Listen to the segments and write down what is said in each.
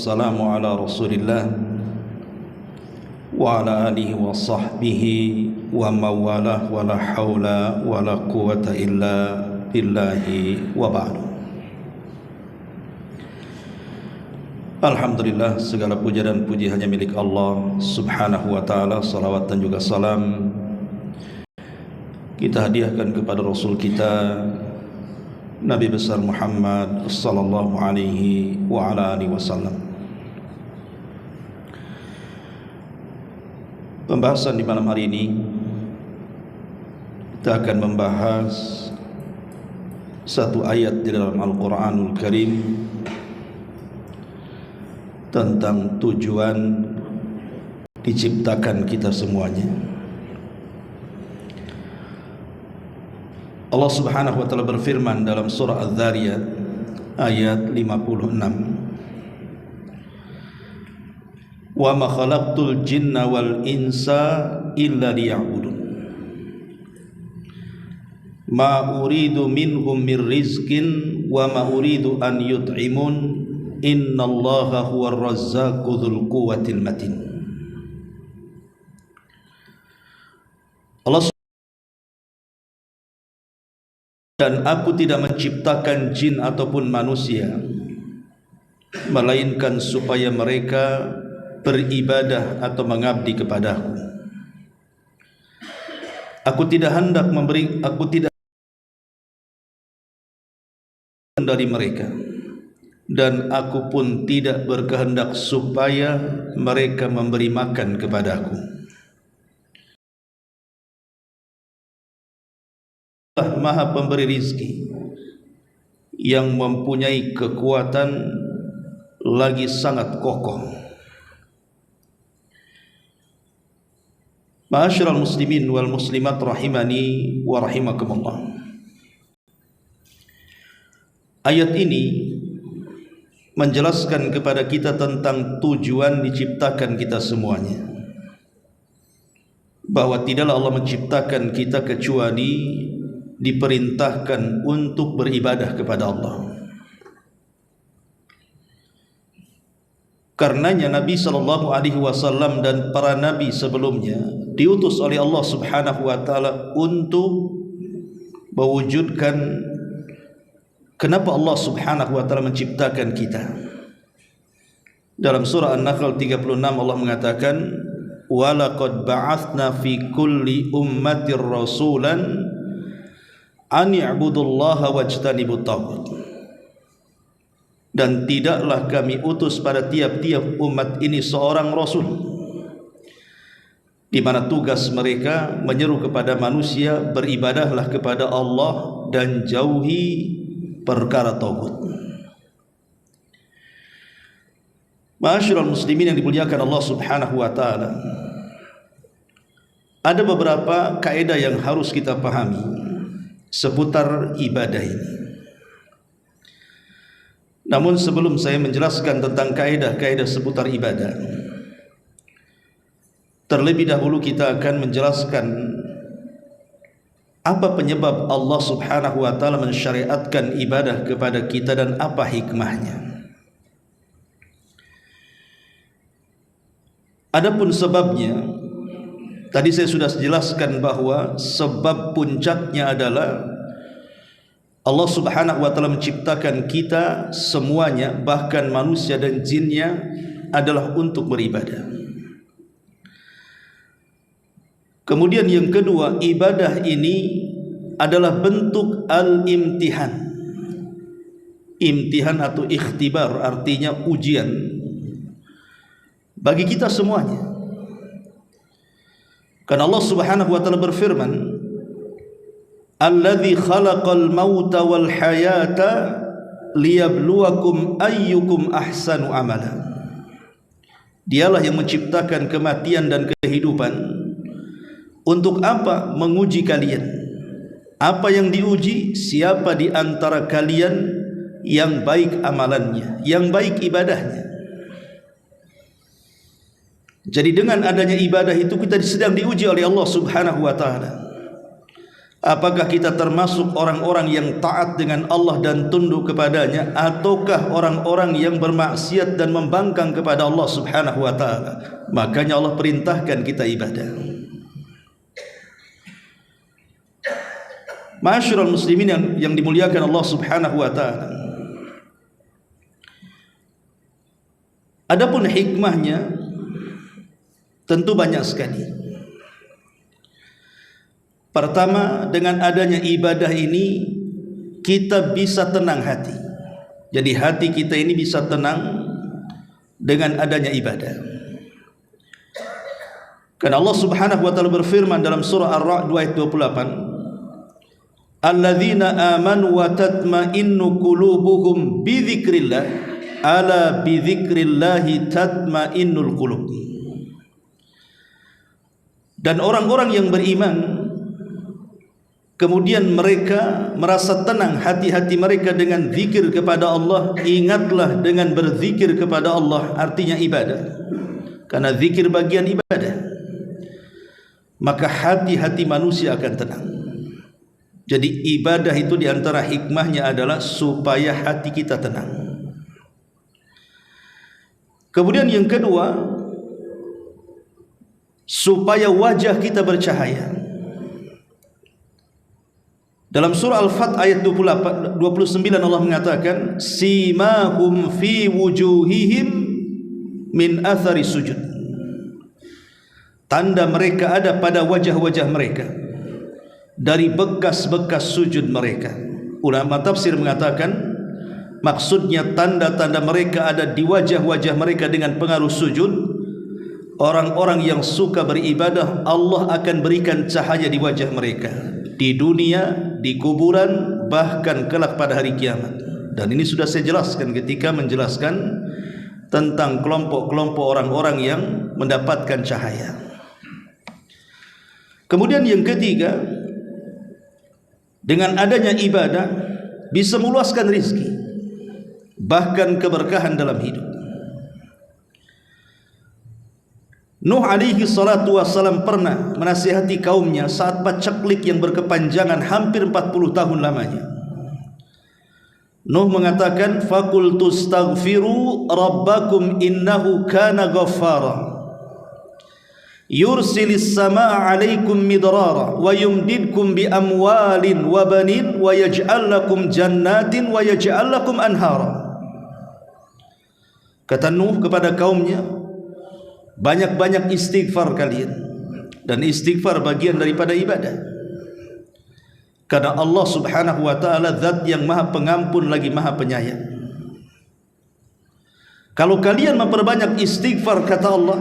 wassalamu ala Rasulillah wa ala alihi wa sahbihi wa mawalah wa la hawla wa la quwata illa billahi wa ba'du. Alhamdulillah, segala puja dan puji hanya milik Allah subhanahu wa ta'ala. Salawat dan juga salam kita hadiahkan kepada Rasul kita Nabi besar Muhammad sallallahu alaihi wa ala alihi wasallam. Pembahasan di malam hari ini kita akan membahas satu ayat di dalam Al-Quranul Karim tentang tujuan diciptakan kita semuanya. Allah subhanahu wa ta'ala berfirman dalam surah Adz-Dzariyat ayat 56, wa ma khalaqtul jinna wal insa illa liya'budun ma uridu minhum mir rizqin wa ma uridu an yut'imun innallaha huwar razzaqu dzul quwwatil matin. Allah, dan aku tidak menciptakan jin ataupun manusia melainkan supaya mereka beribadah atau mengabdi kepadaku. Aku tidak dari mereka, dan aku pun tidak berkehendak supaya mereka memberi makan kepadaku. Allah Maha Pemberi rizki yang mempunyai kekuatan lagi sangat kokoh. Ma'asyiral muslimin wal muslimat rahimani wa rahimakumullah. Ayat ini menjelaskan kepada kita tentang tujuan diciptakan kita semuanya, bahwa tidaklah Allah menciptakan kita kecuali diperintahkan untuk beribadah kepada Allah. Karenanya Nabi SAW dan para nabi sebelumnya diutus oleh Allah subhanahu wa ta'ala untuk mewujudkan kenapa Allah subhanahu wa ta'ala menciptakan kita. Dalam surah An-Nahl 36 Allah mengatakan, walaqad ba'athna fi kulli ummatir rasulan an ya'budullaha wajtanibut taghut. Dan tidaklah kami utus pada tiap-tiap umat ini seorang rasul, di mana tugas mereka menyeru kepada manusia beribadahlah kepada Allah dan jauhi perkara taghut. Ma'asyiral muslimin yang dimuliakan Allah subhanahu wa ta'ala, ada beberapa kaidah yang harus kita pahami seputar ibadah ini. Namun sebelum saya menjelaskan tentang kaidah-kaidah seputar ibadah, terlebih dahulu kita akan menjelaskan apa penyebab Allah subhanahu wa ta'ala mensyariatkan ibadah kepada kita dan apa hikmahnya. Adapun sebabnya, tadi saya sudah jelaskan bahwa sebab puncaknya adalah Allah subhanahu wa ta'ala menciptakan kita semuanya, bahkan manusia dan jinnya, adalah untuk beribadah. Kemudian yang kedua, ibadah ini adalah bentuk al-imtihan. Imtihan atau ikhtibar artinya ujian bagi kita semuanya. Karena Allah subhanahu wa ta'ala berfirman, alladzi khalaqal mauta wal hayata liyabluwakum ayyukum ahsanu amala. Dialah yang menciptakan kematian dan kehidupan. Untuk apa? Menguji kalian. Apa yang diuji? Siapa di antara kalian yang baik amalannya, yang baik ibadahnya. Jadi dengan adanya ibadah itu kita sedang diuji oleh Allah subhanahu wa ta'ala. Apakah kita termasuk orang-orang yang taat dengan Allah dan tunduk kepadanya, ataukah orang-orang yang bermaksiat dan membangkang kepada Allah Subhanahu wa taala? Makanya Allah perintahkan kita ibadah. Ma'asyiral muslimin yang dimuliakan Allah Subhanahu wa taala. Adapun hikmahnya tentu banyak sekali. Pertama, dengan adanya ibadah ini kita bisa tenang hati. Jadi hati kita ini bisa tenang dengan adanya ibadah. Karena Allah Subhanahu wa taala berfirman dalam surah Ar-Ra'd ayat 28, "Alladzina amanu wa tatma'innu qulubuhum bi dzikrillah, ala bi dzikrillahi tatma'innul qulub." Dan orang-orang yang beriman kemudian mereka merasa tenang hati-hati mereka dengan zikir kepada Allah. Ingatlah dengan berzikir kepada Allah, artinya ibadah. Karena zikir bagian ibadah, maka hati-hati manusia akan tenang. Jadi ibadah itu diantara hikmahnya adalah supaya hati kita tenang. Kemudian yang kedua, supaya wajah kita bercahaya. Dalam surah Al-Fat ayat 29 Allah mengatakan, simahum fi wujuhihim min athari sujud. Tanda mereka ada pada wajah-wajah mereka dari bekas-bekas sujud mereka. Ulama tafsir mengatakan maksudnya tanda-tanda mereka ada di wajah-wajah mereka dengan pengaruh sujud. Orang-orang yang suka beribadah, Allah akan berikan cahaya di wajah mereka di dunia, di kuburan, bahkan kelak pada hari kiamat. Dan ini sudah saya jelaskan ketika menjelaskan tentang kelompok-kelompok orang-orang yang mendapatkan cahaya. Kemudian yang ketiga, dengan adanya ibadah bisa meluaskan rizki, bahkan keberkahan dalam hidup. Nuh alaihi salatu wassalam pernah menasihati kaumnya saat paceklik yang berkepanjangan hampir 40 tahun lamanya. Nuh mengatakan, faqultu astaghfiru rabbakum innahu kana ghaffara yursilis samaa alaikum midrara wa yumdidkum bi amwalin wa banin wa yaj'al lakum jannatin wa yaj'al lakum anhara. Kata Nuh kepada kaumnya, banyak-banyak istighfar kalian, dan istighfar bagian daripada ibadah. Karena Allah Subhanahu wa taala zat yang maha pengampun lagi maha penyayang. Kalau kalian memperbanyak istighfar, kata Allah,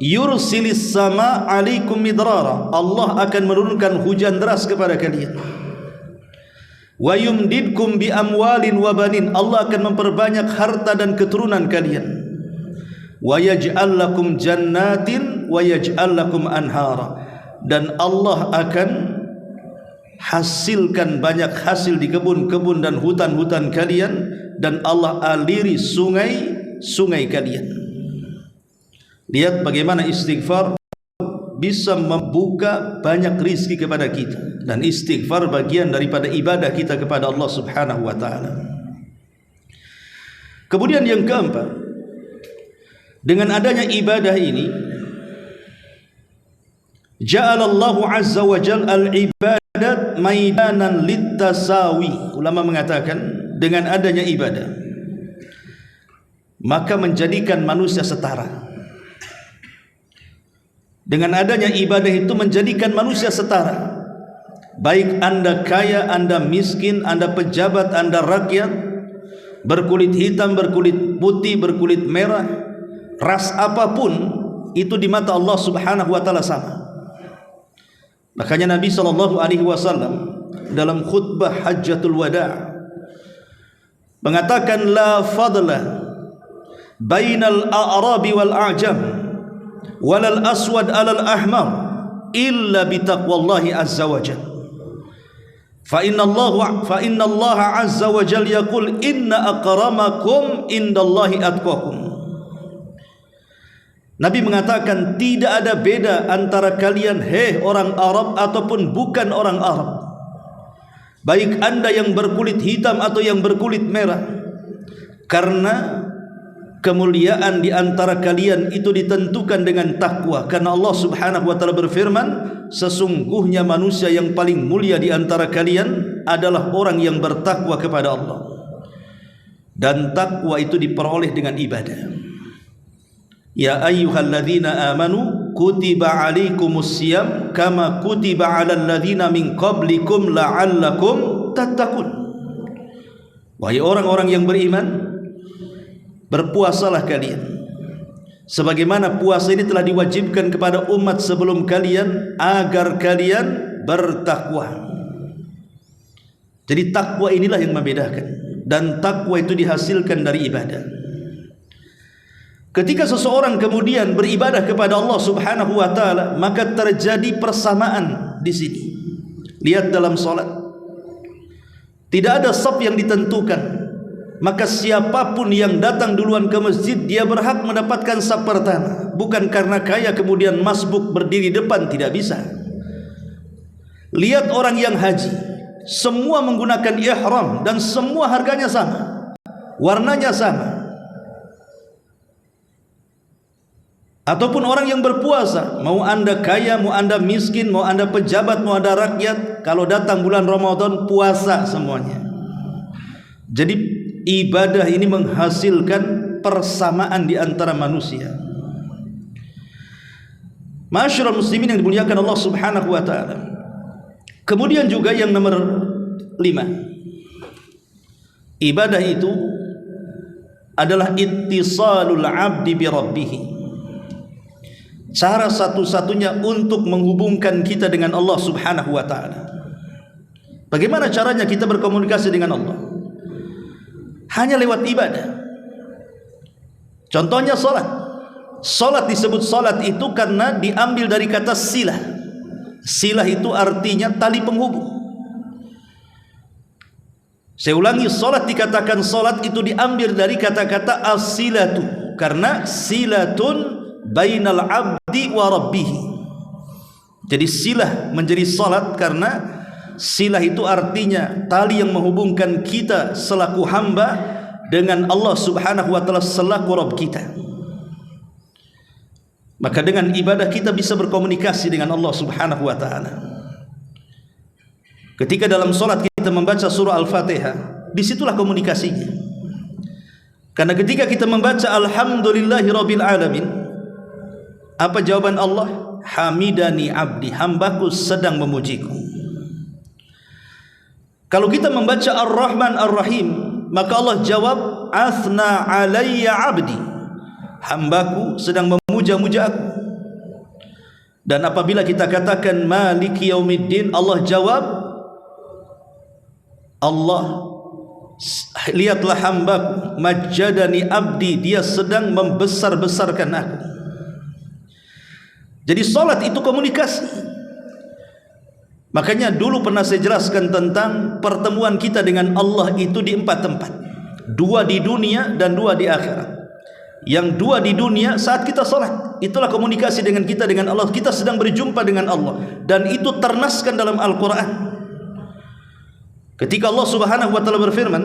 yursilis sama alaikum midrara, Allah akan menurunkan hujan deras kepada kalian. Wa yumdidkum bi amwalin wa banin, Allah akan memperbanyak harta dan keturunan kalian. Wa yaj'al lakum jannatin wa yaj'al lakum anhara, dan Allah akan hasilkan banyak hasil di kebun-kebun dan hutan-hutan kalian, dan Allah aliri sungai-sungai kalian. Lihat bagaimana istighfar bisa membuka banyak rizki kepada kita, dan istighfar bagian daripada ibadah kita kepada Allah Subhanahu wa taala. Kemudian yang keempat, dengan adanya ibadah ini, ja'alallahu azza wa jalla al-ibadat maidanan littasawi. Ulama mengatakan dengan adanya ibadah maka menjadikan manusia setara. Dengan adanya ibadah itu menjadikan manusia setara. Baik Anda kaya, Anda miskin, Anda pejabat, Anda rakyat, berkulit hitam, berkulit putih, berkulit merah, ras apapun, itu di mata Allah Subhanahu wa taala sama. Makanya Nabi SAW dalam khutbah Hajjatul Wada' mengatakan, la fadla bainal a'rabi wal a'jam walal aswad alal ahmar illa bitaqwallahi azza wa jalla. Fa inna Allah azza wa jalla yaqul inna akramakum indallahi atqakum. Nabi mengatakan tidak ada beda antara kalian orang Arab ataupun bukan orang Arab, baik anda yang berkulit hitam atau yang berkulit merah, karena kemuliaan di antara kalian itu ditentukan dengan takwa. Karena Allah Subhanahu wa taala berfirman, sesungguhnya manusia yang paling mulia di antara kalian adalah orang yang bertakwa kepada Allah, dan takwa itu diperoleh dengan ibadah. Ya ayyuhalladzina amanu kutiba alaikumusiyam kama kutiba alal ladzina min qablikum la'allakum tattaqun. Wahai orang-orang yang beriman, berpuasalah kalian sebagaimana puasa ini telah diwajibkan kepada umat sebelum kalian agar kalian bertakwa. Jadi takwa inilah yang membedakan, dan takwa itu dihasilkan dari ibadah. Ketika seseorang kemudian beribadah kepada Allah Subhanahu wa taala, maka terjadi persamaan di sini. Lihat dalam salat, tidak ada shaf yang ditentukan, maka siapapun yang datang duluan ke masjid dia berhak mendapatkan shaf pertama, bukan karena kaya kemudian masbuk berdiri depan, tidak bisa. Lihat orang yang haji, semua menggunakan ihram dan semua harganya sama, warnanya sama. Ataupun orang yang berpuasa, mau anda kaya, mau anda miskin, mau anda pejabat, mau anda rakyat, kalau datang bulan Ramadan puasa semuanya. Jadi ibadah ini menghasilkan persamaan di antara manusia. Ma'asyiral muslimin yang dimuliakan Allah Subhanahu wa taala. Kemudian juga yang nomor 5, ibadah itu adalah ittisalul abdi bi rabbih. Cara satu-satunya untuk menghubungkan kita dengan Allah Subhanahu wa taala. Bagaimana caranya kita berkomunikasi dengan Allah? Hanya lewat ibadah. Contohnya salat. Salat disebut salat itu karena diambil dari kata silah. Silah itu artinya tali penghubung. Saya ulangi, salat dikatakan salat itu diambil dari kata-kata as-silatu, karena silatun bainal abdi wa rabbih. Jadi silah menjadi salat karena silah itu artinya tali yang menghubungkan kita selaku hamba dengan Allah Subhanahu wa taala selaku Rabb kita. Maka dengan ibadah kita bisa berkomunikasi dengan Allah Subhanahu wa taala. Ketika dalam salat kita membaca surah Al-Fatihah, disitulah komunikasinya. Karena ketika kita membaca alhamdulillahirabbil alamin, apa jawaban Allah? Hamidani abdi, hambaku sedang memujiku. Kalau kita membaca Ar-Rahman Ar-Rahim, maka Allah jawab asna alayya abdi, hambaku sedang memuja-muja aku. Dan apabila kita katakan maliki yaumiddin, Allah jawab, Allah lihatlah hambaku majjadani abdi, dia sedang membesar-besarkan aku. Jadi salat itu komunikasi. Makanya dulu pernah saya jelaskan tentang pertemuan kita dengan Allah itu di 4 tempat. 2 di dunia dan 2 di akhirat. Yang 2 di dunia saat kita salat, itulah komunikasi dengan kita dengan Allah. Kita sedang berjumpa dengan Allah, dan itu ternaskan dalam Al-Quran. Ketika Allah Subhanahu wa taala berfirman,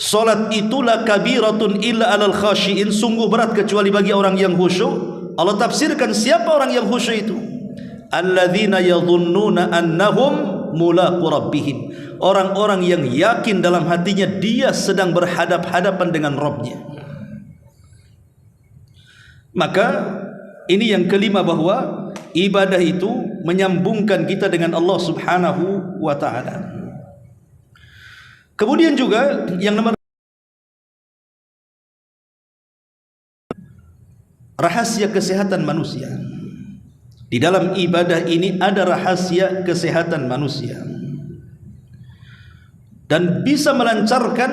salat itulah kabiratun illa alal khashiin, sungguh berat kecuali bagi orang yang khusyuk. Allah tafsirkan siapa orang yang khusyuk itu? Alladzina yadhunnuna annahum mulaqu rabbihim, orang-orang yang yakin dalam hatinya dia sedang berhadap-hadapan dengan Rabbnya. Maka ini yang kelima, bahwa ibadah itu menyambungkan kita dengan Allah Subhanahu wa taala. Kemudian juga yang nomor, rahasia kesehatan manusia. Di dalam ibadah ini ada rahasia kesehatan manusia, dan bisa melancarkan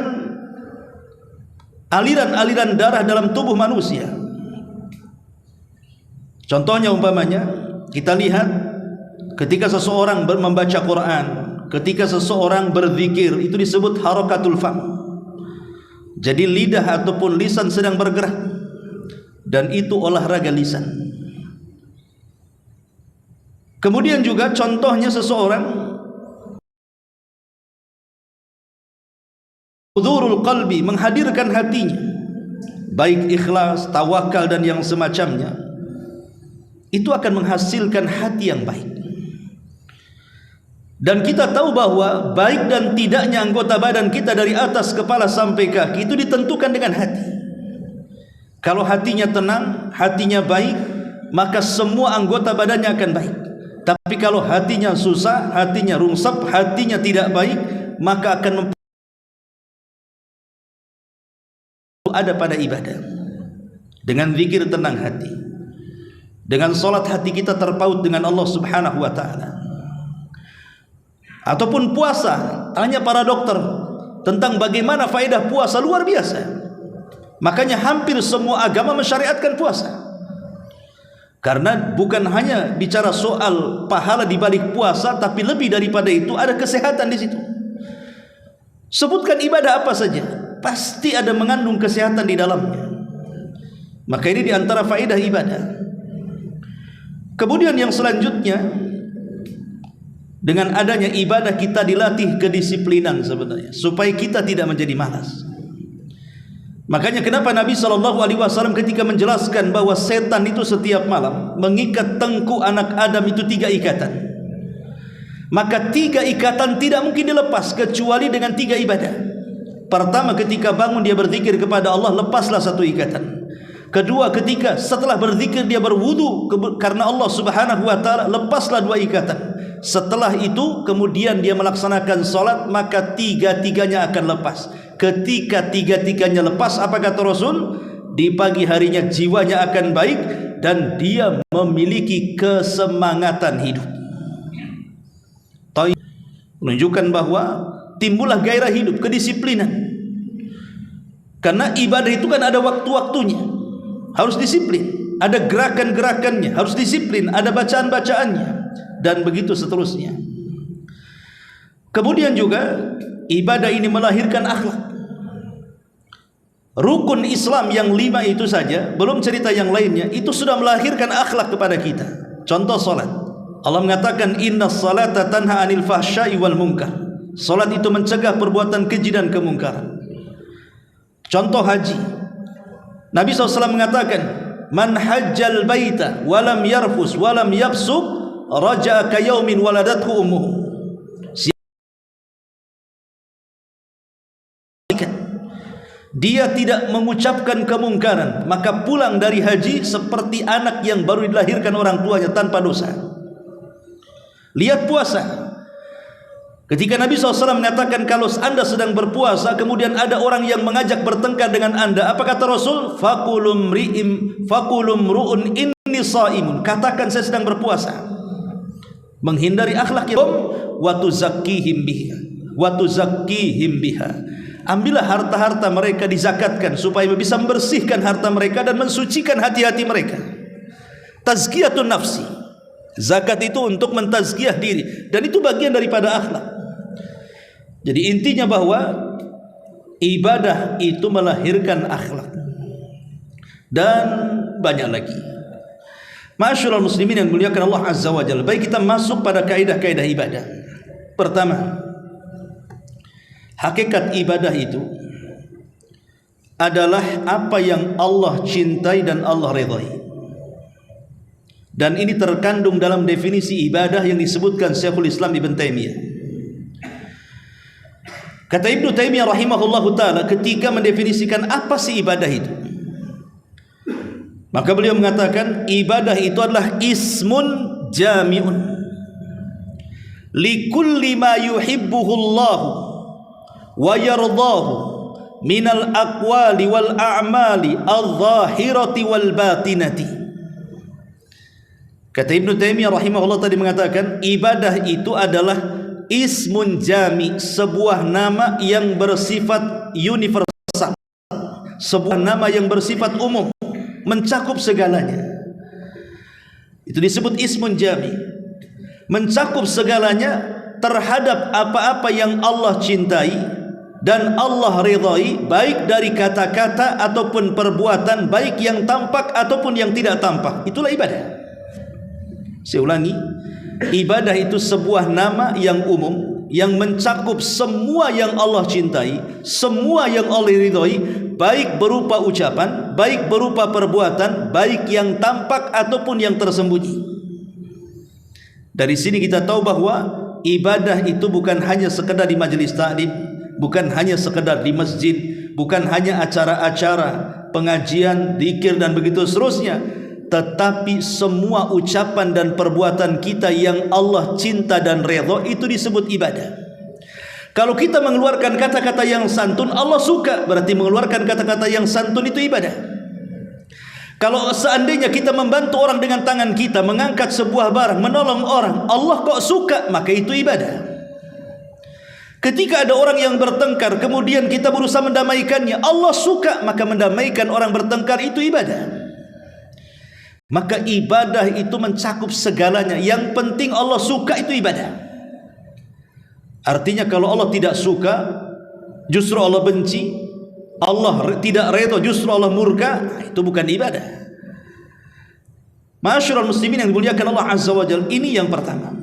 aliran-aliran darah dalam tubuh manusia. Contohnya umpamanya kita lihat ketika seseorang membaca Quran, ketika seseorang berzikir, itu disebut harakatul fam. Jadi lidah ataupun lisan sedang bergerak. dan itu olahraga lisan. Kemudian juga contohnya seseorang hudurul qalbi, menghadirkan hatinya, baik ikhlas, tawakal dan yang semacamnya, itu akan menghasilkan hati yang baik. Dan kita tahu bahwa baik dan tidaknya anggota badan kita dari atas kepala sampai kaki itu ditentukan dengan hati. Kalau hatinya tenang, hatinya baik, maka semua anggota badannya akan baik. Tapi kalau hatinya susah, hatinya rungsep, hatinya tidak baik, maka akan ada pada ibadah. Dengan zikir tenang hati, dengan solat hati kita terpaut dengan Allah Subhanahu wa ta'ala. Ataupun puasa, tanya para dokter tentang bagaimana faedah puasa, luar biasa. Makanya hampir semua agama mensyariatkan puasa, karena bukan hanya bicara soal pahala di balik puasa, tapi lebih daripada itu ada kesehatan di situ. Sebutkan ibadah apa saja, pasti ada mengandung kesehatan di dalamnya. Maka ini diantara faedah ibadah. Kemudian yang selanjutnya, dengan adanya ibadah kita dilatih kedisiplinan sebenarnya, supaya kita tidak menjadi malas. Makanya kenapa Nabi SAW ketika menjelaskan bahwa setan itu setiap malam mengikat tengkuk anak Adam itu 3 ikatan, maka 3 ikatan tidak mungkin dilepas kecuali dengan 3 ibadah. Pertama, ketika bangun dia berzikir kepada Allah, lepaslah 1 ikatan. Kedua, ketika setelah berzikir dia berwudu karena Allah Subhanahu wa ta'ala, lepaslah 2 ikatan. Setelah itu kemudian dia melaksanakan sholat, maka 3-tiganya akan lepas. Ketika 3-tiganya lepas, apa kata Rasul? Di pagi harinya jiwanya akan baik dan dia memiliki kesemangatan hidup. Menunjukkan bahwa timbullah gairah hidup, kedisiplinan. Karena ibadah itu kan ada waktu-waktunya, harus disiplin. Ada gerakan-gerakannya, harus disiplin. Ada bacaan-bacaannya, dan begitu seterusnya. Kemudian juga ibadah ini melahirkan akhlak. Rukun Islam yang 5 itu saja, belum cerita yang lainnya, itu sudah melahirkan akhlak kepada kita. Contoh salat, Allah mengatakan innas salata tanha anil fahsya'i wal munkar. Salat itu mencegah perbuatan keji dan kemungkaran. Contoh haji, Nabi SAW mengatakan man hajjal baita walam yarfus walam yafsuk raja'a ka yaumin waladathu ummuhu. Dia tidak mengucapkan kemungkaran, maka pulang dari haji seperti anak yang baru dilahirkan orang tuanya tanpa dosa. Lihat puasa. Ketika Nabi SAW mengatakan kalau anda sedang berpuasa, kemudian ada orang yang mengajak bertengkar dengan anda, apa kata Rasul? Fakulum ru'un inni sa'imun. Katakan saya sedang berpuasa. Menghindari akhlak yang wa tuzakkihim biha. Ambillah harta-harta mereka, dizakatkan supaya bisa membersihkan harta mereka dan mensucikan hati-hati mereka. Tazkiyatun nafsi. Zakat itu untuk mentazkiyah diri, dan itu bagian daripada akhlak. Jadi intinya bahwa ibadah itu melahirkan akhlak, dan banyak lagi. Ma'asyiral muslimin yang muliakan Allah Azza wa Jalla, baik kita masuk pada kaidah-kaidah ibadah. Pertama, hakikat ibadah itu adalah apa yang Allah cintai dan Allah ridhai. Dan ini terkandung dalam definisi ibadah yang disebutkan Syekhul Islam Ibn Taimiyah. Kata Ibnu Taimiyah rahimahullahu ta'ala ketika mendefinisikan apa sih ibadah itu, maka beliau mengatakan ibadah itu adalah ismun jami'un likulli ma yuhibbuhu Allah wa yardahu minal aqwali wal a'mali adh-dhahirati wal batinati. Kata Ibnu Taimiyah rahimahullah tadi mengatakan ibadah itu adalah ismun jami, sebuah nama yang bersifat universal, sebuah nama yang bersifat umum, mencakup segalanya. Itu disebut ismun jami, mencakup segalanya terhadap apa-apa yang Allah cintai dan Allah ridhai, baik dari kata-kata ataupun perbuatan, baik yang tampak ataupun yang tidak tampak. Itulah ibadah. Saya ulangi, ibadah itu sebuah nama yang umum yang mencakup semua yang Allah cintai, semua yang Allah ridhai, baik berupa ucapan, baik berupa perbuatan, baik yang tampak ataupun yang tersembunyi. Dari sini kita tahu bahwa ibadah itu bukan hanya sekedar di majelis taklim, bukan hanya sekedar di masjid, bukan hanya acara-acara pengajian, zikir dan begitu seterusnya, tetapi semua ucapan dan perbuatan kita yang Allah cinta dan redha itu disebut ibadah. Kalau kita mengeluarkan kata-kata yang santun, Allah suka, berarti mengeluarkan kata-kata yang santun itu ibadah. Kalau seandainya kita membantu orang dengan tangan kita, mengangkat sebuah barang, menolong orang, Allah kok suka, maka itu ibadah. Ketika ada orang yang bertengkar, kemudian kita berusaha mendamaikannya, Allah suka, maka mendamaikan orang bertengkar itu ibadah. Maka ibadah itu mencakup segalanya. Yang penting Allah suka, itu ibadah. Artinya kalau Allah tidak suka, justru Allah benci, Allah tidak redha, justru Allah murka, itu bukan ibadah. Ma'asyiral muslimin yang dimuliakan Allah Azza wa Jalla, ini yang pertama.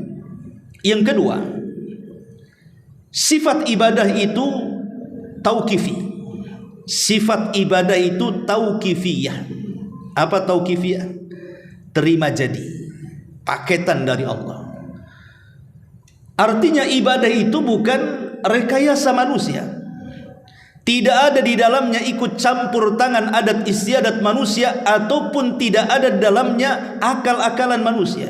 Yang kedua, sifat ibadah itu tauqifi. Sifat ibadah itu tauqifiyah. Apa tauqifiyah? Terima jadi, paketan dari Allah. Artinya ibadah itu bukan rekayasa manusia. Tidak ada di dalamnya ikut campur tangan adat istiadat manusia, ataupun tidak ada di dalamnya akal-akalan manusia.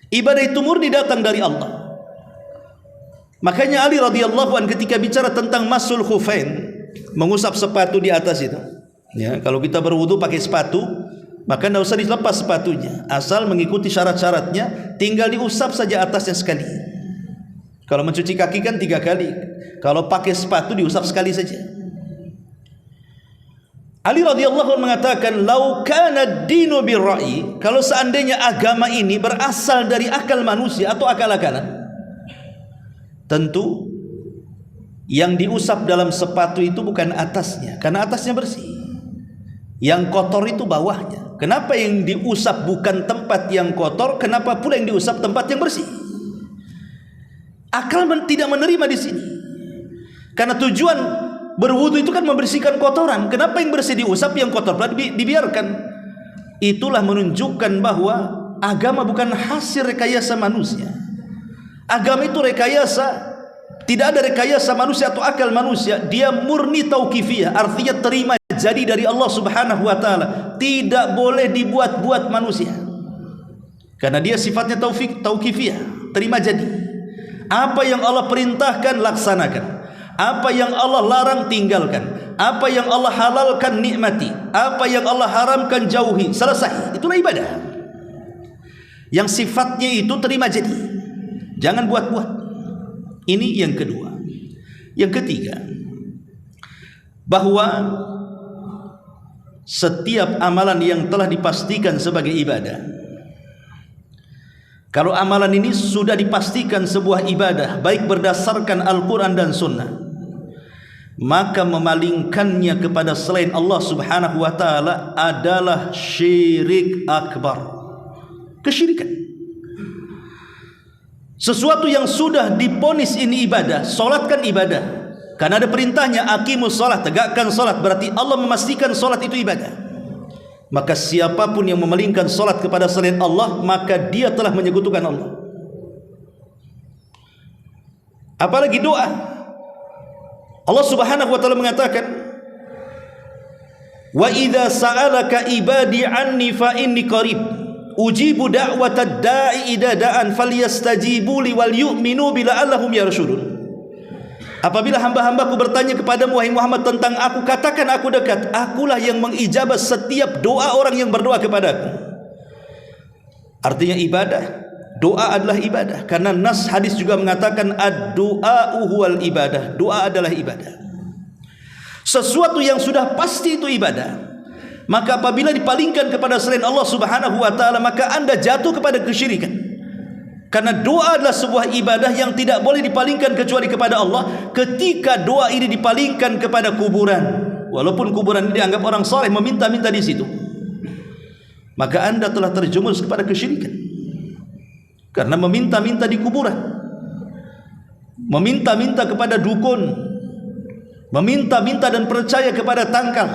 Ibadah itu murni datang dari Allah. Makanya Ali radhiyallahu anhu ketika bicara tentang masul khufain, mengusap sepatu di atas itu, ya, kalau kita berwudu pakai sepatu, maka tidak usah dilepas sepatunya, asal mengikuti syarat-syaratnya, tinggal diusap saja atasnya sekali. Kalau mencuci kaki kan 3 kali, kalau pakai sepatu diusap sekali saja. Ali radhiyallahu anhu mengatakan, "Lau kana ad-dinu bir-ra'yi," kalau seandainya agama ini berasal dari akal manusia atau akal-akalan, tentu yang diusap dalam sepatu itu bukan atasnya, karena atasnya bersih. Yang kotor itu bawahnya. Kenapa yang diusap bukan tempat yang kotor? Kenapa pula yang diusap tempat yang bersih? Akal tidak menerima di sini. Karena tujuan berwudu itu kan membersihkan kotoran. Kenapa yang bersih diusap, yang kotor dibiarkan? Itulah menunjukkan bahwa agama bukan hasil rekayasa manusia. Agama itu rekayasa, tidak ada rekayasa manusia atau akal manusia. Dia murni tauqifiyah, artinya terima jadi dari Allah Subhanahu wa taala. Tidak boleh dibuat-buat manusia. Karena dia sifatnya tauqifiyah, terima jadi. Apa yang Allah perintahkan laksanakan, apa yang Allah larang tinggalkan, apa yang Allah halalkan nikmati, apa yang Allah haramkan jauhi. Selesai, itulah ibadah. Yang sifatnya itu terima jadi, jangan buat-buat. Ini yang kedua. Yang ketiga, bahwa setiap amalan yang telah dipastikan sebagai ibadah, kalau amalan ini sudah dipastikan sebuah ibadah, baik berdasarkan Al-Quran dan Sunnah, maka memalingkannya kepada selain Allah Subhanahu wa ta'ala adalah syirik akbar, kesyirikan. Sesuatu yang sudah diponis ini ibadah, solat kan ibadah, karena ada perintahnya aqimus solat, tegakkan solat, berarti Allah memastikan solat itu ibadah. Maka siapapun yang memalingkan solat kepada selain Allah, maka dia telah menyekutukan Allah. Apalagi doa. Allah Subhanahu wa taala mengatakan, "Wa idza sa'alaka ibadi anni fa inni qarib ujibu da'watad da'i idza da'an falyastajibu li wal yu'minu bila'allahum yarshudun." Apabila hamba-hambaku bertanya kepadamu wahai Muhammad tentang aku, katakan aku dekat. Akulah yang mengijabah setiap doa orang yang berdoa kepadaku. Artinya ibadah, doa adalah ibadah. Karena nas hadis juga mengatakan ad-du'a'u huwal ibadah. Doa adalah ibadah. Sesuatu yang sudah pasti itu ibadah, maka apabila dipalingkan kepada selain Allah Subhanahu wa ta'ala, maka anda jatuh kepada kesyirikan. Karena doa adalah sebuah ibadah yang tidak boleh dipalingkan kecuali kepada Allah. Ketika doa ini dipalingkan kepada kuburan, walaupun kuburan ini dianggap orang saleh meminta-minta di situ, maka Anda telah terjerumus kepada kesyirikan. Karena meminta-minta di kuburan, meminta-minta kepada dukun, meminta-minta dan percaya kepada tangkal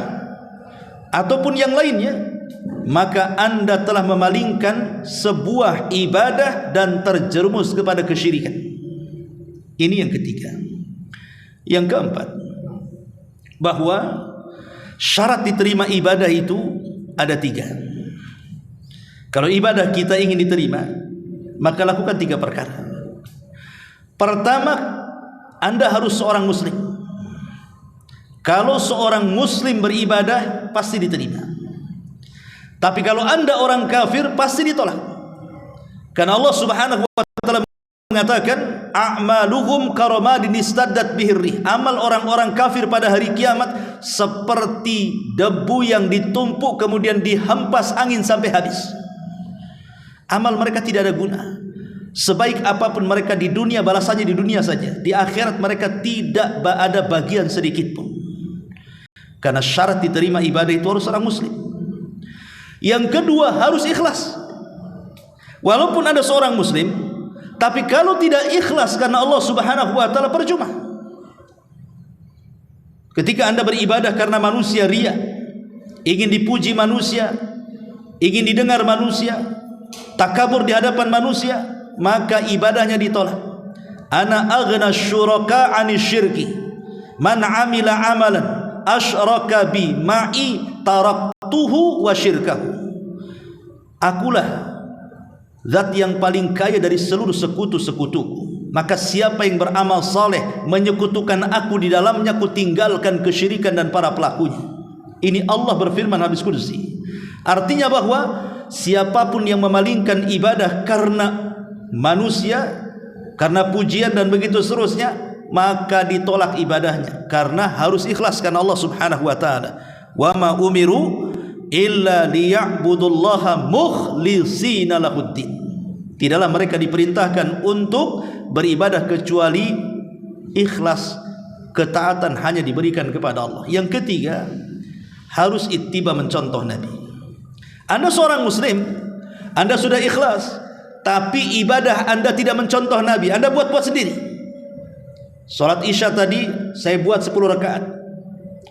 ataupun yang lainnya, maka Anda telah memalingkan sebuah ibadah dan terjerumus kepada kesyirikan. Ini yang ketiga. Yang keempat, bahwa syarat diterima ibadah itu ada 3. Kalau ibadah kita ingin diterima, maka lakukan 3 perkara. Pertama, Anda harus seorang muslim. Kalau seorang muslim beribadah, pasti diterima. Tapi kalau Anda orang kafir, pasti ditolak. Karena Allah Subhanahu wa taala mengatakan, a'maluhum karamadin istaddat bihir rih. Amal orang-orang kafir pada hari kiamat seperti debu yang ditumpuk kemudian dihempas angin sampai habis. Amal mereka tidak ada guna. Sebaik apapun mereka di dunia, balasannya di dunia saja. Di akhirat mereka tidak ada bagian sedikit pun. Karena syarat diterima ibadah itu harus orang muslim. Yang kedua, harus ikhlas. Walaupun ada seorang muslim, tapi kalau tidak ikhlas karena Allah Subhanahu wa taala, percuma. Ketika Anda beribadah karena manusia riya, ingin dipuji manusia, ingin didengar manusia, takabur di hadapan manusia, maka ibadahnya ditolak. Ana aghna syuraka 'ani syirki man 'amila 'amalan asyraka bi ma'i taraktuhu wa syirkahu. Akulah zat yang paling kaya dari seluruh sekutu-sekutuku, maka siapa yang beramal saleh menyekutukan aku di dalamnya, aku tinggalkan kesyirikan dan para pelakunya. Ini Allah berfirman hadis qudsi. Artinya bahwa siapapun yang memalingkan ibadah karena manusia, karena pujian dan begitu seterusnya, maka ditolak ibadahnya. Karena harus ikhlas karena Allah Subhanahu wa taala. Wa ma umiru illa liya'budullaha mukhlishina lahuddin. Tidaklah mereka diperintahkan untuk beribadah kecuali ikhlas, ketaatan hanya diberikan kepada Allah. Yang ketiga, harus ittiba, mencontoh Nabi. Anda seorang muslim, Anda sudah ikhlas, tapi ibadah Anda tidak mencontoh Nabi, Anda buat-buat sendiri. Salat Isya tadi saya buat 10 rakaat.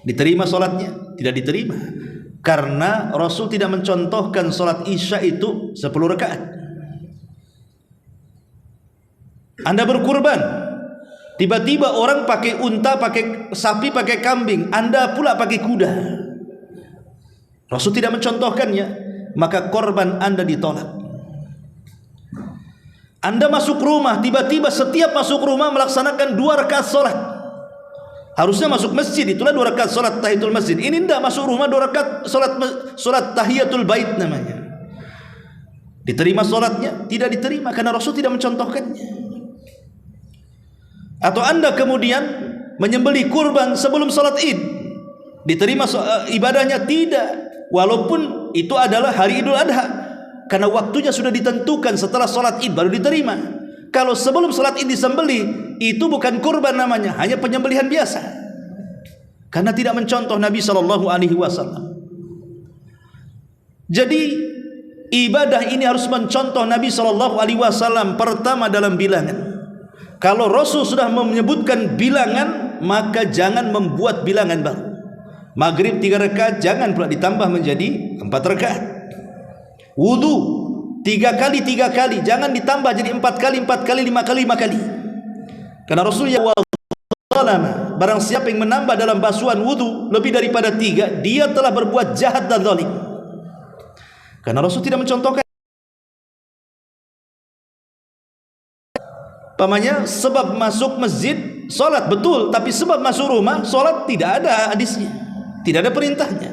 Diterima salatnya? Tidak diterima. Karena Rasul tidak mencontohkan salat Isya itu 10 rakaat. Anda berkurban, tiba-tiba orang pakai unta, pakai sapi, pakai kambing, Anda pula pakai kuda. Rasul tidak mencontohkannya, maka korban Anda ditolak. Anda masuk rumah, tiba-tiba setiap masuk rumah melaksanakan 2 rakaat salat. Harusnya masuk masjid, itulah 2 rakaat salat tahiyatul masjid. Ini tidak masuk rumah, 2 rakaat salat tahiyatul bait namanya. Diterima salatnya? Tidak diterima karena Rasul tidak mencontohkannya. Atau Anda kemudian menyembelih kurban sebelum salat Id, diterima ibadahnya? Tidak, walaupun itu adalah hari Idul Adha, karena waktunya sudah ditentukan setelah salat Id baru diterima. Kalau sebelum salat Id disembelih, itu bukan kurban namanya, hanya penyembelihan biasa, karena tidak mencontoh Nabi SAW. Jadi ibadah ini harus mencontoh Nabi SAW. Pertama, dalam bilangan. Kalau Rasul sudah menyebutkan bilangan, maka jangan membuat bilangan baru. Maghrib 3 rakaat, jangan pula ditambah menjadi 4 rakaat. Wudu 3 kali 3 kali, jangan ditambah jadi 4 kali 4 kali 5 kali 5 kali. Karena Rasul ya wazalama, barang siapa yang menambah dalam basuhan wudu lebih daripada 3, dia telah berbuat jahat dan zalim. Karena Rasul tidak mencontohkan. Pamannya sebab masuk masjid solat betul, tapi sebab masuk rumah solat tidak ada hadisnya, tidak ada perintahnya.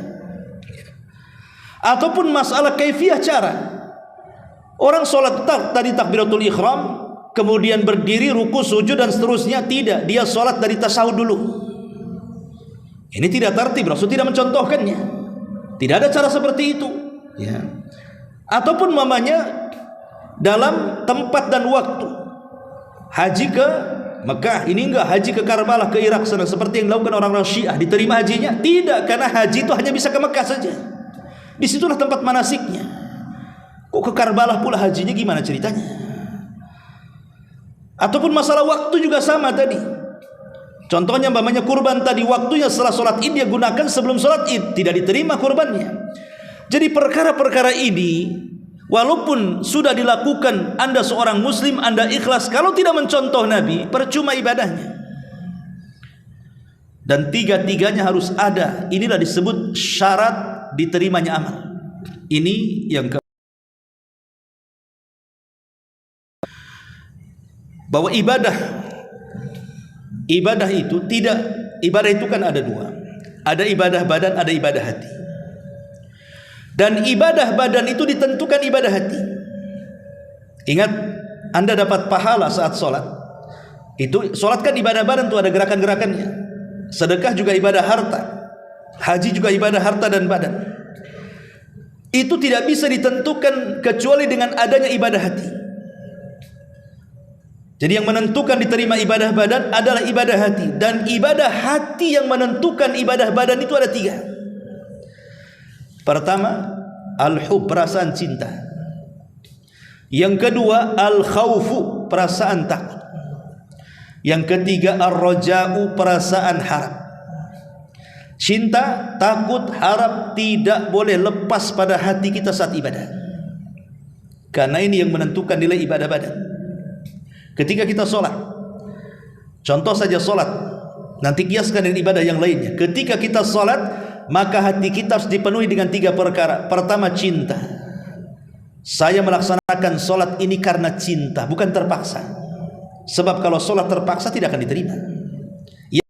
Ataupun masalah kaifiyah cara, orang solat tadi takbiratul ihram, kemudian berdiri, ruku, sujud dan seterusnya, tidak, dia solat dari tasyahud dulu. Ini tidak tertib, Rasul tidak mencontohkannya, tidak ada cara seperti itu ya. Ataupun mamanya dalam tempat dan waktu. Haji ke Mekah, ini enggak haji ke Karbala, ke Irak sana seperti yang dilakukan orang-orang Syiah. Diterima hajinya? Tidak, karena haji itu hanya bisa ke Mekah saja. Disitulah tempat manasiknya. Kok ke Karbala pula hajinya, gimana ceritanya? Ataupun masalah waktu juga sama tadi. Contohnya umpamanya kurban tadi, waktunya setelah sholat id dia gunakan sebelum sholat id, tidak diterima kurbannya. Jadi perkara-perkara ini walaupun sudah dilakukan, Anda seorang muslim, Anda ikhlas, kalau tidak mencontoh Nabi, percuma ibadahnya. Dan tiga-tiganya harus ada. Inilah disebut syarat diterimanya amal. Ini yang bahwa ibadah itu tidak, ibadah itu kan ada dua. Ada ibadah badan, ada ibadah hati. Dan ibadah badan itu ditentukan ibadah hati. Ingat, Anda dapat pahala saat sholat. Itu sholat kan ibadah badan, itu ada gerakan-gerakannya. Sedekah juga ibadah harta. Haji juga ibadah harta dan badan. Itu tidak bisa ditentukan kecuali dengan adanya ibadah hati. Jadi yang menentukan diterima ibadah badan adalah ibadah hati. Dan ibadah hati yang menentukan ibadah badan itu ada tiga. Pertama, al-hub, perasaan cinta. Yang kedua, al-khawfu, perasaan takut. Yang ketiga, ar-raja'u, perasaan harap. Cinta, takut, harap tidak boleh lepas pada hati kita saat ibadah. Karena ini yang menentukan nilai ibadah badan. Ketika kita sholat, contoh saja sholat, nanti kiaskan dengan ibadah yang lainnya. Ketika kita sholat, maka hati kita harus dipenuhi dengan tiga perkara. Pertama, cinta. Saya melaksanakan sholat ini karena cinta, bukan terpaksa. Sebab kalau sholat terpaksa tidak akan diterima. Ya,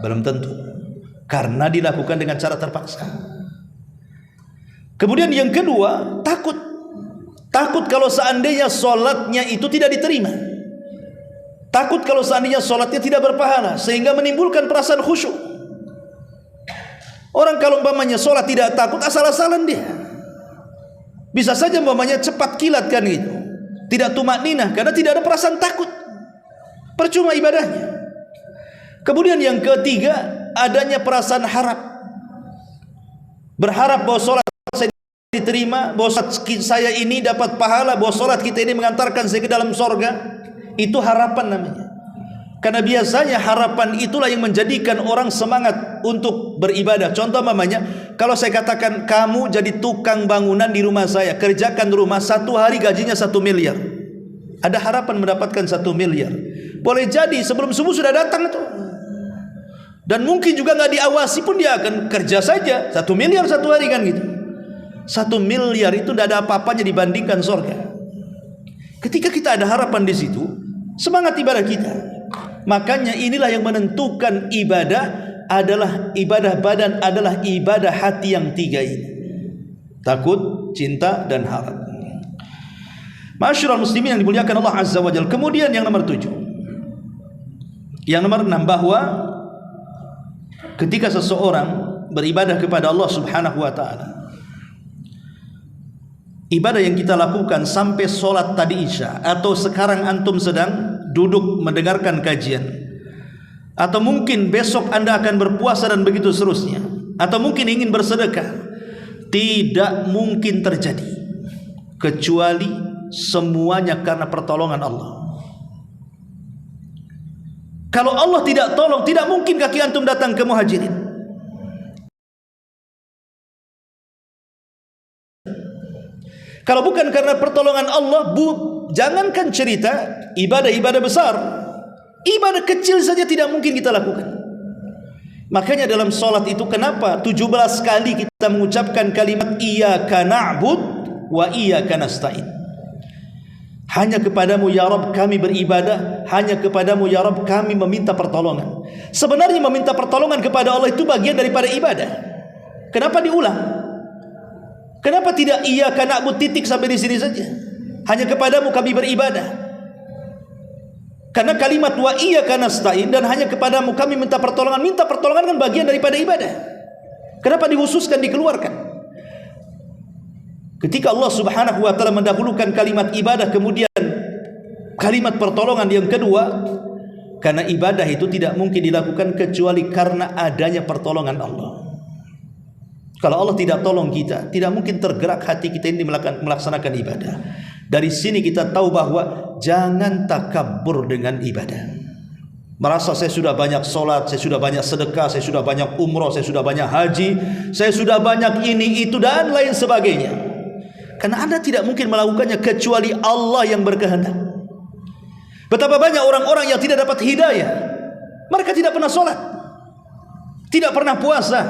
belum tentu, karena dilakukan dengan cara terpaksa. Kemudian yang kedua, takut. Takut kalau seandainya sholatnya itu tidak diterima. Takut kalau seandainya sholatnya tidak berpahala, sehingga menimbulkan perasaan khusyuk. Orang kalau umpamanya sholat tidak takut, asal-asalan dia. Bisa saja umpamanya cepat kilat kan gitu. Tidak tumakninah karena tidak ada perasaan takut. Percuma ibadahnya. Kemudian yang ketiga, adanya perasaan harap. Berharap bahwa sholat saya diterima, bahwa saya ini dapat pahala, bahwa sholat kita ini mengantarkan saya ke dalam sorga. Itu harapan namanya. Karena biasanya harapan itulah yang menjadikan orang semangat untuk beribadah. Contoh mamanya, kalau saya katakan kamu jadi tukang bangunan di rumah saya, kerjakan rumah, 1 hari gajinya 1 miliar. Ada harapan mendapatkan 1 miliar. Boleh jadi sebelum subuh sudah datang itu. Dan mungkin juga nggak diawasi pun dia akan kerja saja 1 miliar 1 hari kan gitu. 1 miliar itu tidak ada apa-apanya dibandingkan surga. Ketika kita ada harapan di situ, semangat ibadah kita. Makanya inilah yang menentukan ibadah adalah ibadah badan, adalah ibadah hati yang tiga ini. Takut, cinta, dan harap. Ma'asyiral muslimin yang dimuliakan Allah Azza wa Jalla. Kemudian yang nomor 7. Yang nomor 6, bahwa ketika seseorang beribadah kepada Allah Subhanahu wa ta'ala, ibadah yang kita lakukan sampai sholat tadi isya, atau sekarang antum sedang duduk mendengarkan kajian, atau mungkin besok anda akan berpuasa dan begitu seterusnya, atau mungkin ingin bersedekah, tidak mungkin terjadi kecuali semuanya karena pertolongan Allah. Kalau Allah tidak tolong, tidak mungkin kaki antum datang ke Muhajirin. Kalau bukan karena pertolongan Allah, jangankan cerita ibadah-ibadah besar, ibadah kecil saja tidak mungkin kita lakukan. Makanya dalam sholat itu kenapa 17 kali kita mengucapkan kalimat iyyaka na'bud wa iyyaka nasta'in. Hanya kepadamu ya Rabb kami beribadah, hanya kepadamu ya Rabb kami meminta pertolongan. Sebenarnya meminta pertolongan kepada Allah itu bagian daripada ibadah. Kenapa diulang? Kenapa tidak iyyaka na'bud titik sampai di sini saja? Hanya kepadamu kami beribadah. Karena kalimat wa iyyaka nasta'in dan hanya kepadamu kami minta pertolongan. Minta pertolongan kan bagian daripada ibadah. Kenapa dikhususkan, dikeluarkan? Ketika Allah Subhanahu wa taala mendahulukan kalimat ibadah kemudian kalimat pertolongan yang kedua, karena ibadah itu tidak mungkin dilakukan kecuali karena adanya pertolongan Allah. Kalau Allah tidak tolong kita, tidak mungkin tergerak hati kita ini melaksanakan ibadah. Dari sini kita tahu bahwa jangan takabur dengan ibadah. Merasa saya sudah banyak sholat, saya sudah banyak sedekah, saya sudah banyak umroh, saya sudah banyak haji, saya sudah banyak ini, itu dan lain sebagainya. Karena Anda tidak mungkin melakukannya kecuali Allah yang berkehendak. Betapa banyak orang-orang yang tidak dapat hidayah. Mereka tidak pernah sholat, tidak pernah puasa,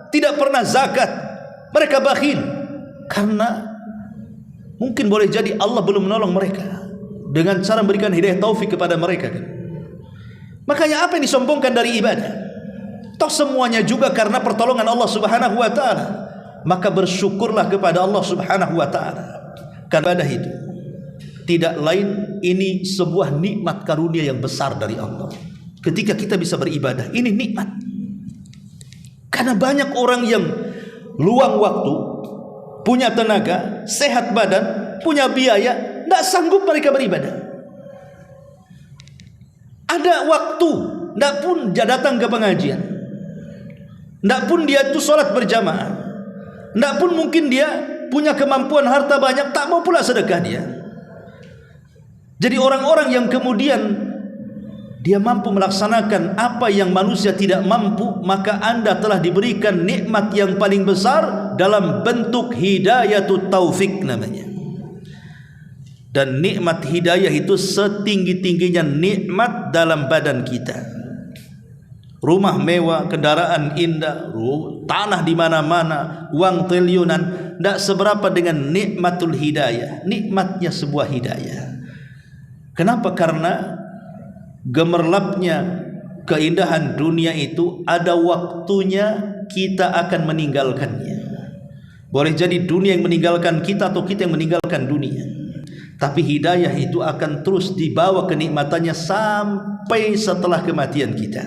tidak pernah zakat. Mereka bakhil karena mungkin boleh jadi Allah belum menolong mereka dengan cara memberikan hidayah taufik kepada mereka. Makanya apa yang disombongkan dari ibadah? Toh semuanya juga karena pertolongan Allah Subhanahu wa taala. Maka bersyukurlah kepada Allah Subhanahu wa taala. Karena ibadah itu tidak lain, ini sebuah nikmat karunia yang besar dari Allah. Ketika kita bisa beribadah, ini nikmat. Karena banyak orang yang luang waktu, punya tenaga, sehat badan, punya biaya, tidak sanggup mereka beribadah. Ada waktu, tidak pun dia datang ke pengajian, tidak pun dia itu sholat berjamaah, tidak pun mungkin dia punya kemampuan harta banyak, tak mau pula sedekah dia. Jadi orang-orang yang kemudian dia mampu melaksanakan apa yang manusia tidak mampu, maka Anda telah diberikan nikmat yang paling besar dalam bentuk hidayatut taufik namanya. Dan nikmat hidayah itu setinggi-tingginya nikmat dalam badan kita. Rumah mewah, kendaraan indah, tanah di mana-mana, uang triliunan, tidak seberapa dengan nikmatul hidayah. Nikmatnya sebuah hidayah. Kenapa? Karena gemerlapnya keindahan dunia itu ada waktunya kita akan meninggalkannya. Boleh jadi dunia yang meninggalkan kita atau kita yang meninggalkan dunia. Tapi hidayah itu akan terus dibawa kenikmatannya sampai setelah kematian kita.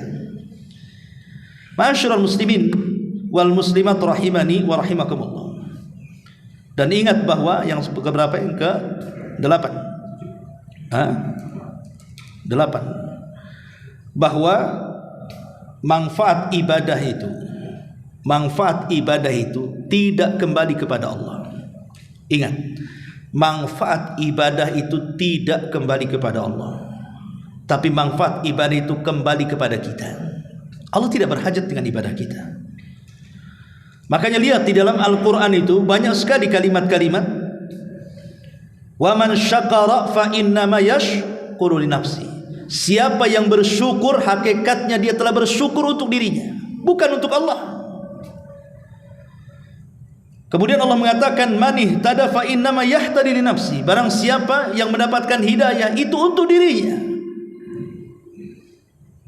Ma'asyiral muslimin wal muslimat rahimani wa rahimakumullah. Dan ingat bahwa yang keberapa, yang ke-8. 8. Bahwa manfaat ibadah itu tidak kembali kepada Allah. Ingat, manfaat ibadah itu tidak kembali kepada Allah, tapi manfaat ibadah itu kembali kepada kita. Allah tidak berhajat dengan ibadah kita. Makanya lihat di dalam Al-Quran itu banyak sekali kalimat-kalimat, wa man syakara fa innama yashkuru li nafsi. Siapa yang bersyukur, hakikatnya dia telah bersyukur untuk dirinya, bukan untuk Allah. Kemudian Allah mengatakan, man ihtada fa innama yahtadi li nafsi. Barang siapa yang mendapatkan hidayah itu untuk dirinya.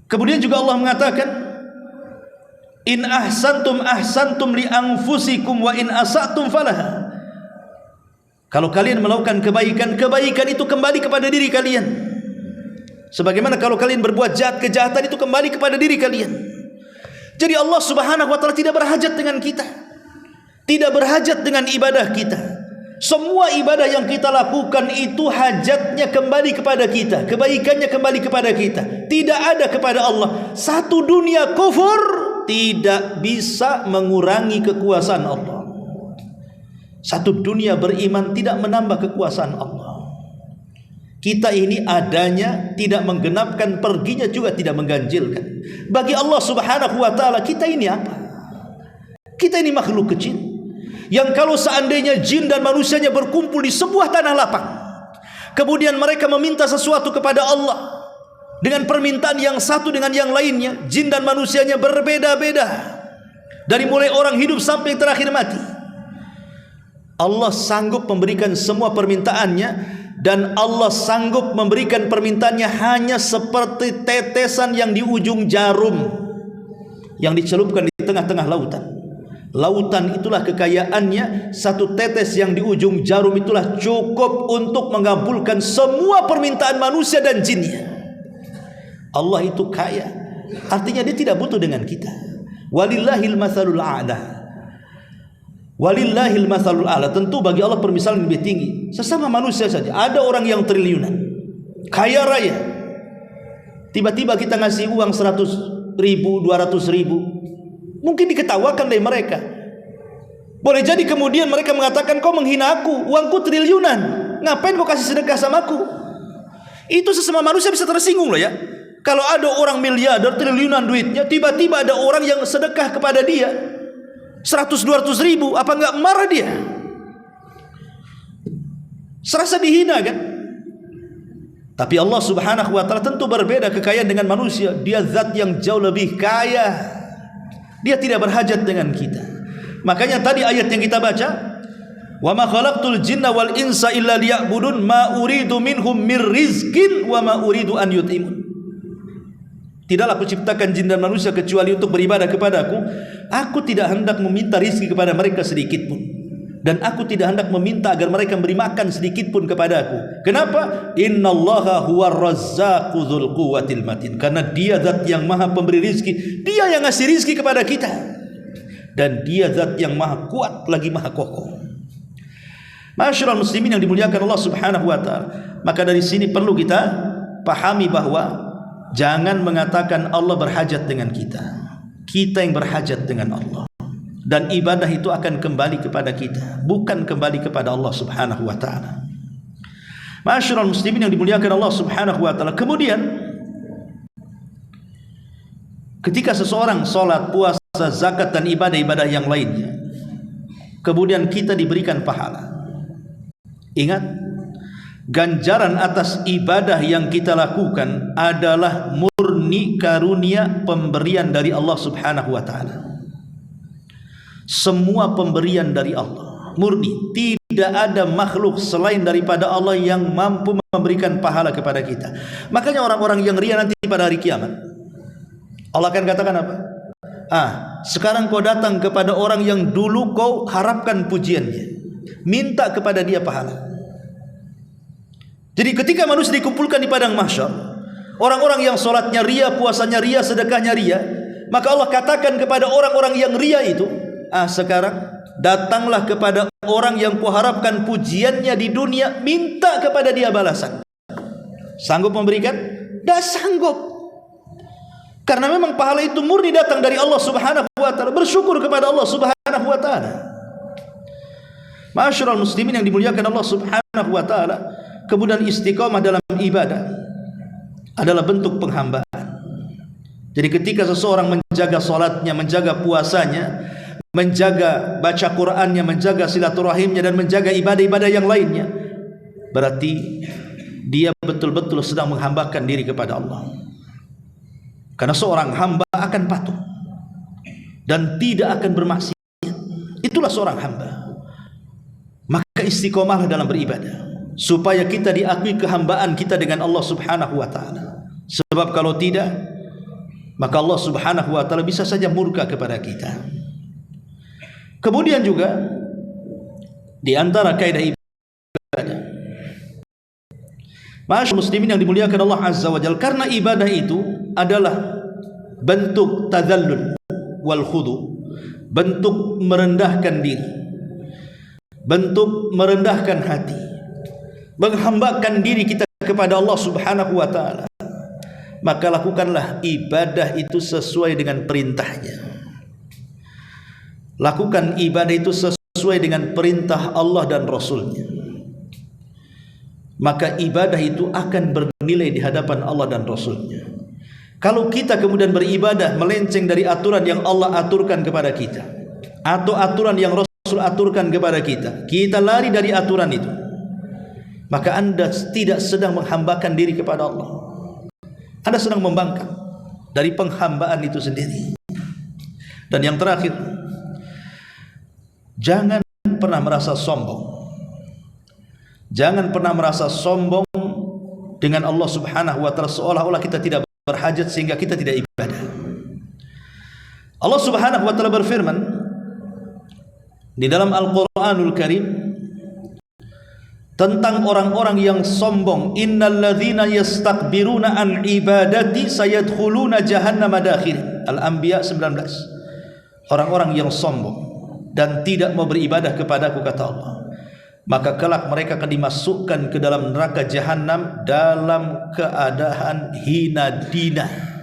Kemudian juga Allah mengatakan, in ahsantum ahsantum li anfusikum wa in asatum falaha. Kalau kalian melakukan kebaikan, kebaikan itu kembali kepada diri kalian. Sebagaimana kalau kalian berbuat jahat, kejahatan itu kembali kepada diri kalian. Jadi Allah Subhanahu wa taala tidak berhajat dengan kita, tidak berhajat dengan ibadah kita. Semua ibadah yang kita lakukan itu hajatnya kembali kepada kita, kebaikannya kembali kepada kita, tidak ada kepada Allah. Satu dunia kufur tidak bisa mengurangi kekuasaan Allah. Satu dunia beriman tidak menambah kekuasaan Allah. Kita ini adanya tidak menggenapkan, perginya juga tidak mengganjilkan. Bagi Allah Subhanahu wa taala kita ini apa? Kita ini makhluk kecil yang kalau seandainya jin dan manusianya berkumpul di sebuah tanah lapang, kemudian mereka meminta sesuatu kepada Allah dengan permintaan yang satu dengan yang lainnya, jin dan manusianya berbeda-beda, dari mulai orang hidup sampai terakhir mati, Allah sanggup memberikan semua permintaannya. Dan Allah sanggup memberikan permintaannya hanya seperti tetesan yang di ujung jarum yang dicelupkan di tengah-tengah lautan. Lautan itulah kekayaannya. Satu tetes yang di ujung jarum itulah cukup untuk mengabulkan semua permintaan manusia dan jinnya. Allah itu kaya, artinya dia tidak butuh dengan kita. Walillahil matsalul a'la. Walillahil matsalul a'la, tentu bagi Allah permisalan lebih tinggi. Sesama manusia saja, ada orang yang triliunan, kaya raya, tiba-tiba kita ngasih uang 100.000, 200.000, mungkin diketawakan oleh mereka. Boleh jadi kemudian mereka mengatakan, kau menghina aku, uangku triliunan, ngapain kau kasih sedekah samaku? Itu sesama manusia bisa tersinggung loh ya. Kalau ada orang miliarder triliunan duitnya, tiba-tiba ada orang yang sedekah kepada dia 100-200 ribu, apa enggak marah dia? Serasa dihina kan? Tapi Allah subhanahu wa ta'ala tentu berbeda kekayaan dengan manusia. Dia zat yang jauh lebih kaya. Dia tidak berhajat dengan kita. Makanya tadi ayat yang kita baca, wa ma khalaqtul jinna wal insa illa liya'budun ma uridu minhum mir rizqin wa ma uridu an yut'imun. Tidaklah aku ciptakan jin dan manusia kecuali untuk beribadah kepadaku. Aku tidak hendak meminta rizki kepada mereka sedikit pun, dan aku tidak hendak meminta agar mereka beri makan sedikit pun kepadaku. Kenapa? Innallaha huwar razzaqu dzul quwwatil matin. Karena dia zat yang maha pemberi rizki. Dia yang ngasih rizki kepada kita, dan dia zat yang maha kuat lagi maha kokoh. Masyarul muslimin yang dimuliakan Allah subhanahu wa ta'ala. Maka dari sini perlu kita pahami bahwa jangan mengatakan Allah berhajat dengan kita. Kita yang berhajat dengan Allah. Dan ibadah itu akan kembali kepada kita, bukan kembali kepada Allah subhanahu wa ta'ala. Masyarul muslimin yang dimuliakan Allah subhanahu wa ta'ala. Kemudian ketika seseorang sholat, puasa, zakat dan ibadah-ibadah yang lainnya, kemudian kita diberikan pahala. Ingat, ganjaran atas ibadah yang kita lakukan adalah murni karunia pemberian dari Allah subhanahu wa ta'ala. Semua pemberian dari Allah, murni. Tidak ada makhluk selain daripada Allah yang mampu memberikan pahala kepada kita. Makanya orang-orang yang ria nanti pada hari kiamat, Allah akan katakan apa? Sekarang kau datang kepada orang yang dulu kau harapkan pujiannya, minta kepada dia pahala. Jadi ketika manusia dikumpulkan di padang mahsyar, orang-orang yang sholatnya ria, puasanya ria, sedekahnya ria, maka Allah katakan kepada orang-orang yang ria itu, sekarang datanglah kepada orang yang kuharapkan pujiannya di dunia, minta kepada dia balasan. Sanggup memberikan? Tidak sanggup. Karena memang pahala itu murni datang dari Allah subhanahu wa ta'ala. Bersyukur kepada Allah subhanahu wa ta'ala. Masyarul muslimin yang dimuliakan Allah subhanahu wa ta'ala. Kemudian istiqamah dalam ibadah adalah bentuk penghambaan. Jadi ketika seseorang menjaga salatnya, menjaga puasanya, menjaga baca Qur'annya, menjaga silaturahimnya, dan menjaga ibadah-ibadah yang lainnya, berarti dia betul-betul sedang menghambakan diri kepada Allah. Karena seorang hamba akan patuh dan tidak akan bermaksiat. Itulah seorang hamba. Maka istiqomahlah dalam beribadah, supaya kita diakui kehambaan kita dengan Allah subhanahu wa ta'ala. Sebab kalau tidak, maka Allah subhanahu wa ta'ala bisa saja murka kepada kita. Kemudian juga di antara kaidah ibadah, masyaallah muslimin yang dimuliakan Allah azza wa jalla, karena ibadah itu adalah bentuk tadzallul wal khudu, bentuk merendahkan diri, bentuk merendahkan hati, menghambakan diri kita kepada Allah subhanahu wa ta'ala. Maka lakukanlah ibadah itu sesuai dengan perintahnya. Lakukan ibadah itu sesuai dengan perintah Allah dan Rasulnya. Maka ibadah itu akan bernilai di hadapan Allah dan Rasulnya. Kalau kita kemudian beribadah melenceng dari aturan yang Allah aturkan kepada kita, atau aturan yang Rasul aturkan kepada kita, kita lari dari aturan itu, maka Anda tidak sedang menghambakan diri kepada Allah. Anda sedang membangkang dari penghambaan itu sendiri. Dan yang terakhir, jangan pernah merasa sombong. Jangan pernah merasa sombong dengan Allah subhanahu wa ta'ala, seolah-olah kita tidak berhajat sehingga kita tidak ibadah. Allah subhanahu wa ta'ala berfirman di dalam Al-Quranul Karim tentang orang-orang yang sombong, innalladzina yastakbiruna an ibadati sayadkhuluna jahannama dakhir. Al-Anbiya 19. Orang-orang yang sombong dan tidak mau beribadah kepadaku, kata Allah, maka kelak mereka akan dimasukkan ke dalam neraka jahanam dalam keadaan hina dina.